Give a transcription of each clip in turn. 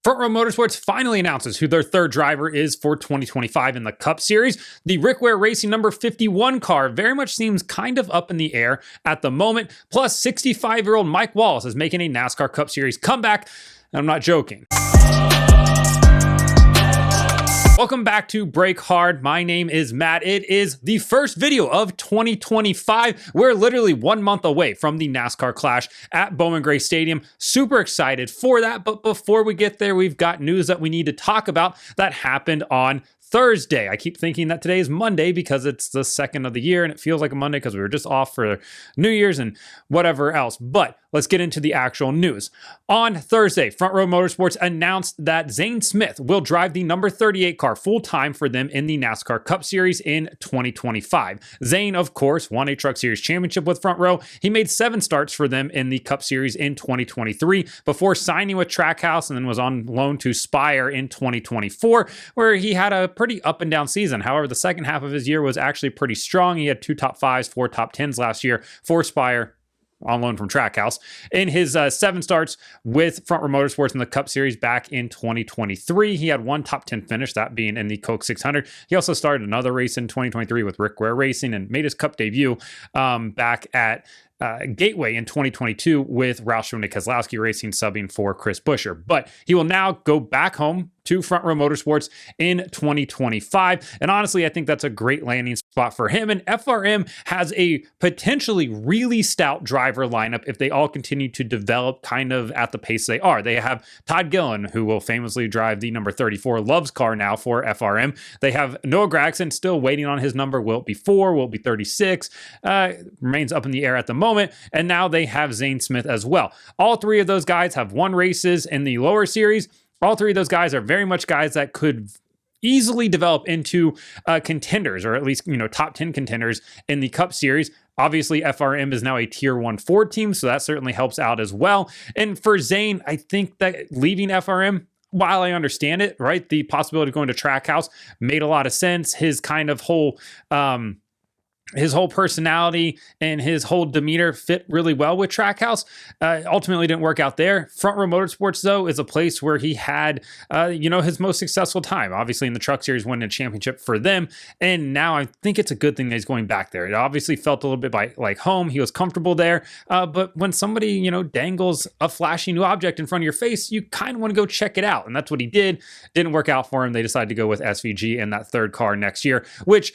Front Row Motorsports finally announces who their third driver is for 2025 in the Cup Series. The RWR Racing number 51 car very much seems kind of up in the air at the moment. Plus, 65-year-old Mike Wallace is making a NASCAR Cup Series comeback. I'm not joking. Welcome back to Break Hard. My name is Matt. It is the first video of 2025. We're literally 1 month away from the NASCAR Clash at Bowman Gray Stadium. Super excited for that. But before we get there, we've got news that we need to talk about that happened on Thursday. I keep thinking that today is Monday because it's the second of the year and it feels like a Monday because we were just off for New Year's and whatever else. But let's get into the actual news. On Thursday, Front Row Motorsports announced that Zane Smith will drive the number 38 car full-time for them in the NASCAR Cup Series in 2025. Zane, of course, won a Truck Series championship with Front Row. He made 7 starts for them in the Cup Series in 2023 before signing with Trackhouse and then was on loan to Spire in 2024, where he had a pretty up and down season. However, the second half of his year was actually pretty strong. He had 2 top 5s, 4 top 10s last year for Spire, on loan from Trackhouse. In his 7 starts with Front Row Motorsports in the Cup Series back in 2023, he had 1 top 10 finish, that being in the Coke 600. He also started another race in 2023 with RWR Racing and made his Cup debut back at Gateway in 2022 with Roush and Keselowski Racing subbing for Chris Buescher. But he will now go back home to Front Row Motorsports in 2025. And honestly, I think that's a great landing spot for him. And FRM has a potentially really stout driver lineup if they all continue to develop kind of at the pace they are. They have Todd Gillen, who will famously drive the number 34 Loves car now for FRM. They have Noah Gragson still waiting on his number. Will it be 4? Will it be 36? Remains up in the air at the moment. And now they have Zane Smith as well. All 3 of those guys have won races in the lower series. All 3 of those guys are very much guys that could easily develop into contenders, or at least, top 10 contenders in the Cup Series. Obviously, FRM is now a Tier 1 Ford team, so that certainly helps out as well. And for Zane, I think that leaving FRM, while I understand it, right, the possibility of going to Trackhouse made a lot of sense. His kind of whole personality and his whole demeanor fit really well with Trackhouse. Ultimately didn't work out there. Front Row Motorsports, though, is a place where he had, his most successful time. Obviously, in the Truck Series, winning a championship for them. And now I think it's a good thing that he's going back there. It obviously felt a little bit like home. He was comfortable there. But when somebody, dangles a flashy new object in front of your face, you kind of want to go check it out. And that's what he did. Didn't work out for him. They decided to go with SVG and that third car next year, which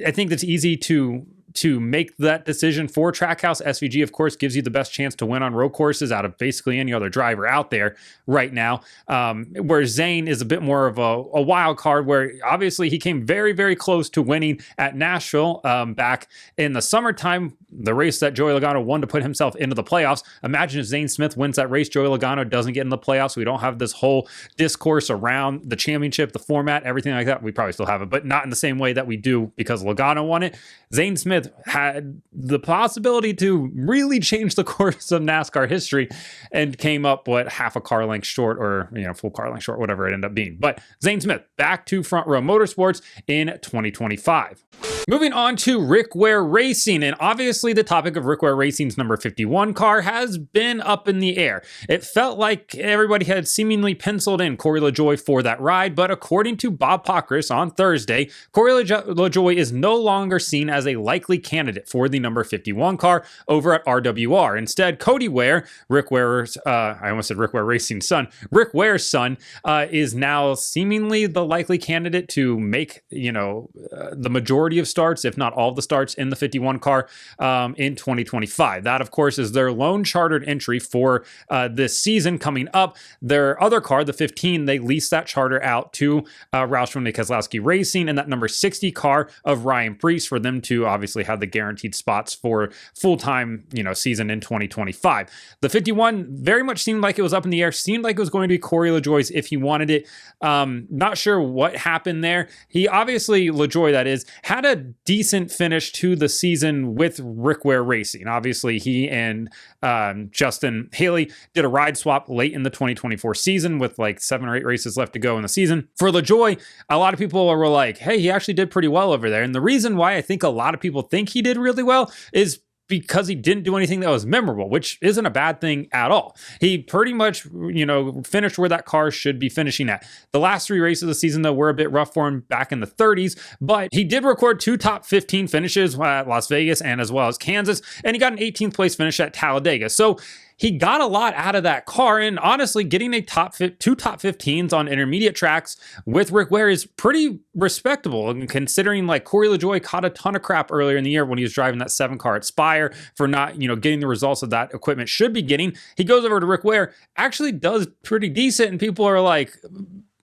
I think that's easy to make that decision for Trackhouse. SVG, of course, gives you the best chance to win on road courses out of basically any other driver out there right now. Where Zane is a bit more of a wild card, where obviously he came very, very close to winning at Nashville back in the summertime, the race that Joey Logano won to put himself into the playoffs. Imagine if Zane Smith wins that race, Joey Logano doesn't get in the playoffs. We don't have this whole discourse around the championship, the format, everything like that. We probably still have it, but not in the same way that we do because Logano won it. Zane Smith had the possibility to really change the course of NASCAR history and came up, half a car length short, or, full car length short, whatever it ended up being. But Zane Smith back to Front Row Motorsports in 2025. Moving on to RWR Racing, and obviously the topic of RWR Racing's number 51 car has been up in the air. It felt like everybody had seemingly penciled in Corey LaJoie for that ride, but according to Bob Pockris on Thursday, Corey LaJoie is no longer seen as a likely candidate for the number 51 car over at RWR. Instead, Cody Ware, Rick Ware's, I almost said RWR Racing's son, Rick Ware's son, is now seemingly the likely candidate to make, the majority of starts, if not all of the starts in the 51 car in 2025. That, of course, is their lone chartered entry for this season coming up. Their other car, the 15, they leased that charter out to Roush and Keselowski Racing, and that number 60 car of Ryan Preece for them to obviously have the guaranteed spots for full-time, season in 2025. The 51 very much seemed like it was up in the air, seemed like it was going to be Corey LaJoie's if he wanted it. Not sure what happened there. He obviously, LaJoie that is, had a decent finish to the season with RWR Racing. Obviously, he and Justin Haley did a ride swap late in the 2024 season with 7 or 8 races left to go in the season. For LaJoie, a lot of people were like, hey, he actually did pretty well over there. And the reason why I think a lot of people think he did really well is because he didn't do anything that was memorable, which isn't a bad thing at all. He pretty much, finished where that car should be finishing at. The last 3 races of the season, though, were a bit rough for him back in the 30s, but he did record 2 top 15 finishes at Las Vegas and as well as Kansas, and he got an 18th place finish at Talladega. So he got a lot out of that car, and honestly, getting a 2 top 15s on intermediate tracks with Rick Ware is pretty respectable, and considering like Corey LaJoie caught a ton of crap earlier in the year when he was driving that 7 car at Spire for not, getting the results that that equipment should be getting. He goes over to Rick Ware, actually does pretty decent, and people are like,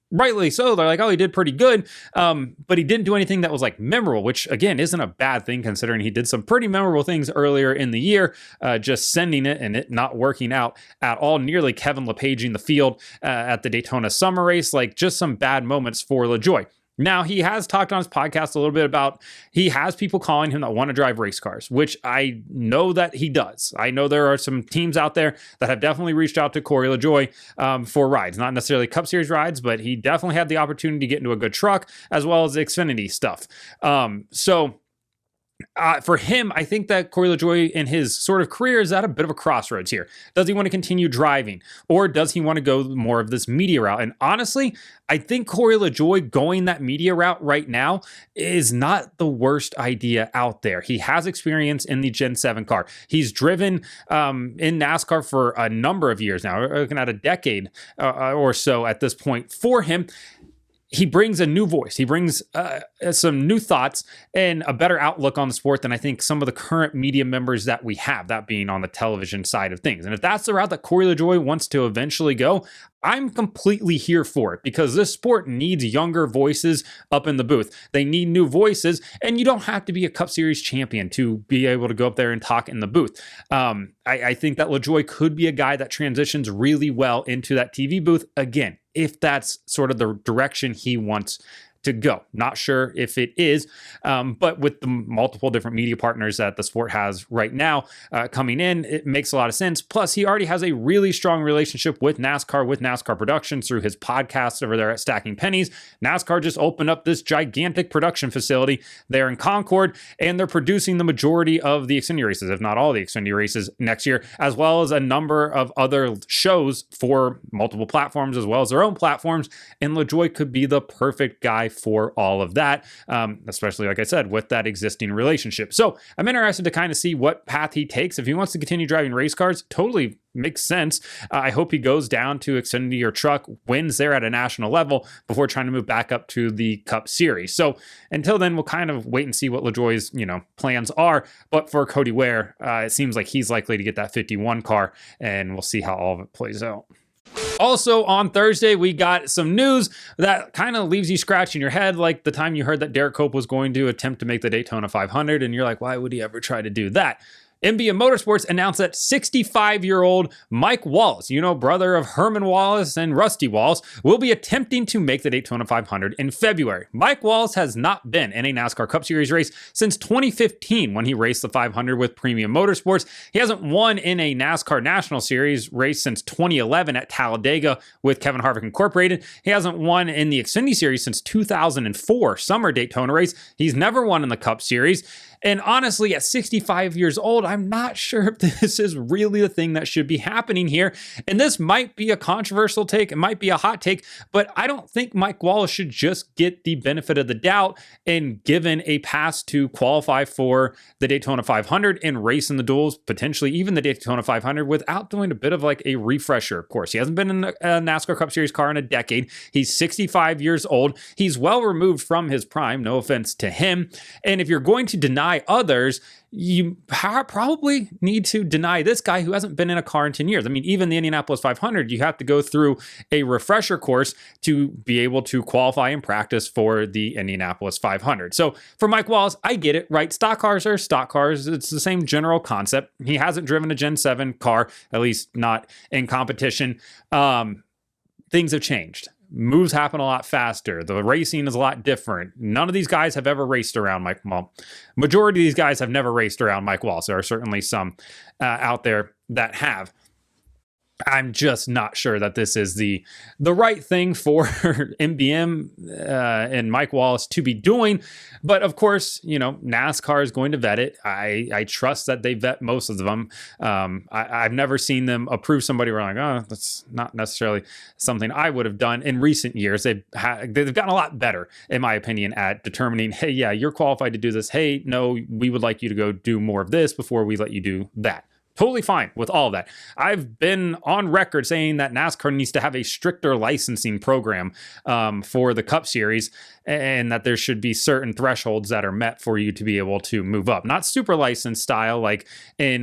rightly so, they're like, oh, he did pretty good, but he didn't do anything that was like memorable, which again isn't a bad thing considering he did some pretty memorable things earlier in the year, just sending it and it not working out at all, nearly Kevin LePaging the field at the Daytona summer race, like just some bad moments for LaJoie. Now, he has talked on his podcast a little bit about he has people calling him that want to drive race cars, which I know that he does. I know there are some teams out there that have definitely reached out to Corey LaJoie for rides, not necessarily Cup Series rides, but he definitely had the opportunity to get into a good truck as well as the Xfinity stuff. For him, I think that Corey LaJoie in his sort of career is at a bit of a crossroads here. Does he want to continue driving, or does he want to go more of this media route? And honestly, I think Corey LaJoie going that media route right now is not the worst idea out there. He has experience in the Gen 7 car. He's driven in NASCAR for a number of years now. We're looking at a decade or so at this point for him. He brings a new voice. He brings some new thoughts and a better outlook on the sport than I think some of the current media members that we have, that being on the television side of things. And if that's the route that Corey LaJoie wants to eventually go, I'm completely here for it, because this sport needs younger voices up in the booth. They need new voices, and you don't have to be a Cup Series champion to be able to go up there and talk in the booth. I think that LaJoie could be a guy that transitions really well into that TV booth, again, if that's sort of the direction he wants to go. Not sure if it is, but with the multiple different media partners that the sport has right now coming in, it makes a lot of sense. Plus, he already has a really strong relationship with NASCAR Productions through his podcast over there at Stacking Pennies. NASCAR just opened up this gigantic production facility there in Concord, and they're producing the majority of the Xfinity races, if not all the Xfinity races next year, as well as a number of other shows for multiple platforms, as well as their own platforms. And LaJoie could be the perfect guy for all of that, especially, like I said, with that existing relationship. So I'm interested to kind of see what path he takes. If he wants to continue driving race cars, totally makes sense. I hope he goes down to Xfinity or truck, wins there at a national level before trying to move back up to the Cup Series. So until then, we'll kind of wait and see what LaJoie's plans are. But for Cody Ware, it seems like he's likely to get that 51 car, and we'll see how all of it plays out. Also on Thursday, we got some news that kind of leaves you scratching your head, like the time you heard that Derek Cope was going to attempt to make the Daytona 500, and you're like, why would he ever try to do that? NBM Motorsports announced that 65-year-old Mike Wallace, brother of Herman Wallace and Rusty Wallace, will be attempting to make the Daytona 500 in February. Mike Wallace has not been in a NASCAR Cup Series race since 2015 when he raced the 500 with Premium Motorsports. He hasn't won in a NASCAR National Series race since 2011 at Talladega with Kevin Harvick Incorporated. He hasn't won in the Xfinity Series since 2004 Summer Daytona race. He's never won in the Cup Series. And honestly, at 65 years old, I'm not sure if this is really the thing that should be happening here. And this might be a controversial take. It might be a hot take, but I don't think Mike Wallace should just get the benefit of the doubt and given a pass to qualify for the Daytona 500 and race in the duels, potentially even the Daytona 500, without doing a bit of like a refresher course. He hasn't been in a NASCAR Cup Series car in a decade. He's 65 years old. He's well removed from his prime, no offense to him. And if you're going to deny others, you probably need to deny this guy who hasn't been in a car in 10 years. I mean, even the Indianapolis 500, you have to go through a refresher course to be able to qualify and practice for the Indianapolis 500. So for Mike Wallace, I get it, right? Stock cars are stock cars. It's the same general concept. He hasn't driven a Gen 7 car, at least not in competition. Things have changed. Moves happen a lot faster. The racing is a lot different. None of these guys have ever raced around Mike. Well, majority of these guys have never raced around Mike Wallace. There are certainly some out there that have. I'm just not sure that this is the right thing for MBM and Mike Wallace to be doing. But of course, NASCAR is going to vet it. I trust that they vet most of them. I've never seen them approve somebody where I'm like, oh, that's not necessarily something I would have done in recent years. They've gotten a lot better, in my opinion, at determining, hey, yeah, you're qualified to do this. Hey, no, we would like you to go do more of this before we let you do that. Totally fine with all of that. I've been on record saying that NASCAR needs to have a stricter licensing program for the Cup Series, and that there should be certain thresholds that are met for you to be able to move up. Not super license style like in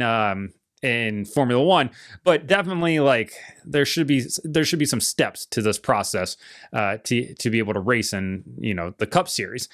Formula One, but definitely like there should be some steps to this process to be able to race in the Cup Series.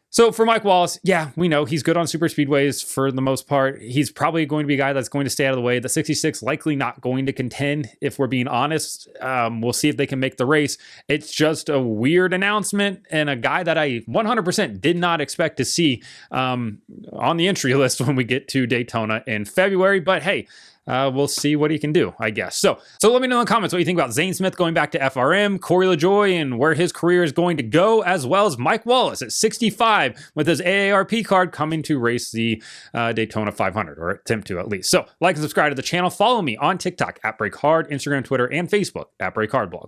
So for Mike Wallace, yeah, we know he's good on super speedways for the most part. He's probably going to be a guy that's going to stay out of the way. The 66 likely not going to contend, if we're being honest. We'll see if they can make the race. It's just a weird announcement and a guy that I 100% did not expect to see on the entry list when we get to Daytona in February. But hey, we'll see what he can do, I guess. So let me know in the comments what you think about Zane Smith going back to FRM, Corey LaJoie, and where his career is going to go, as well as Mike Wallace at 65 with his AARP card coming to race the Daytona 500, or attempt to at least. So like and subscribe to the channel. Follow me on TikTok at BreakHard, Instagram, Twitter, and Facebook at BreakHardBlog.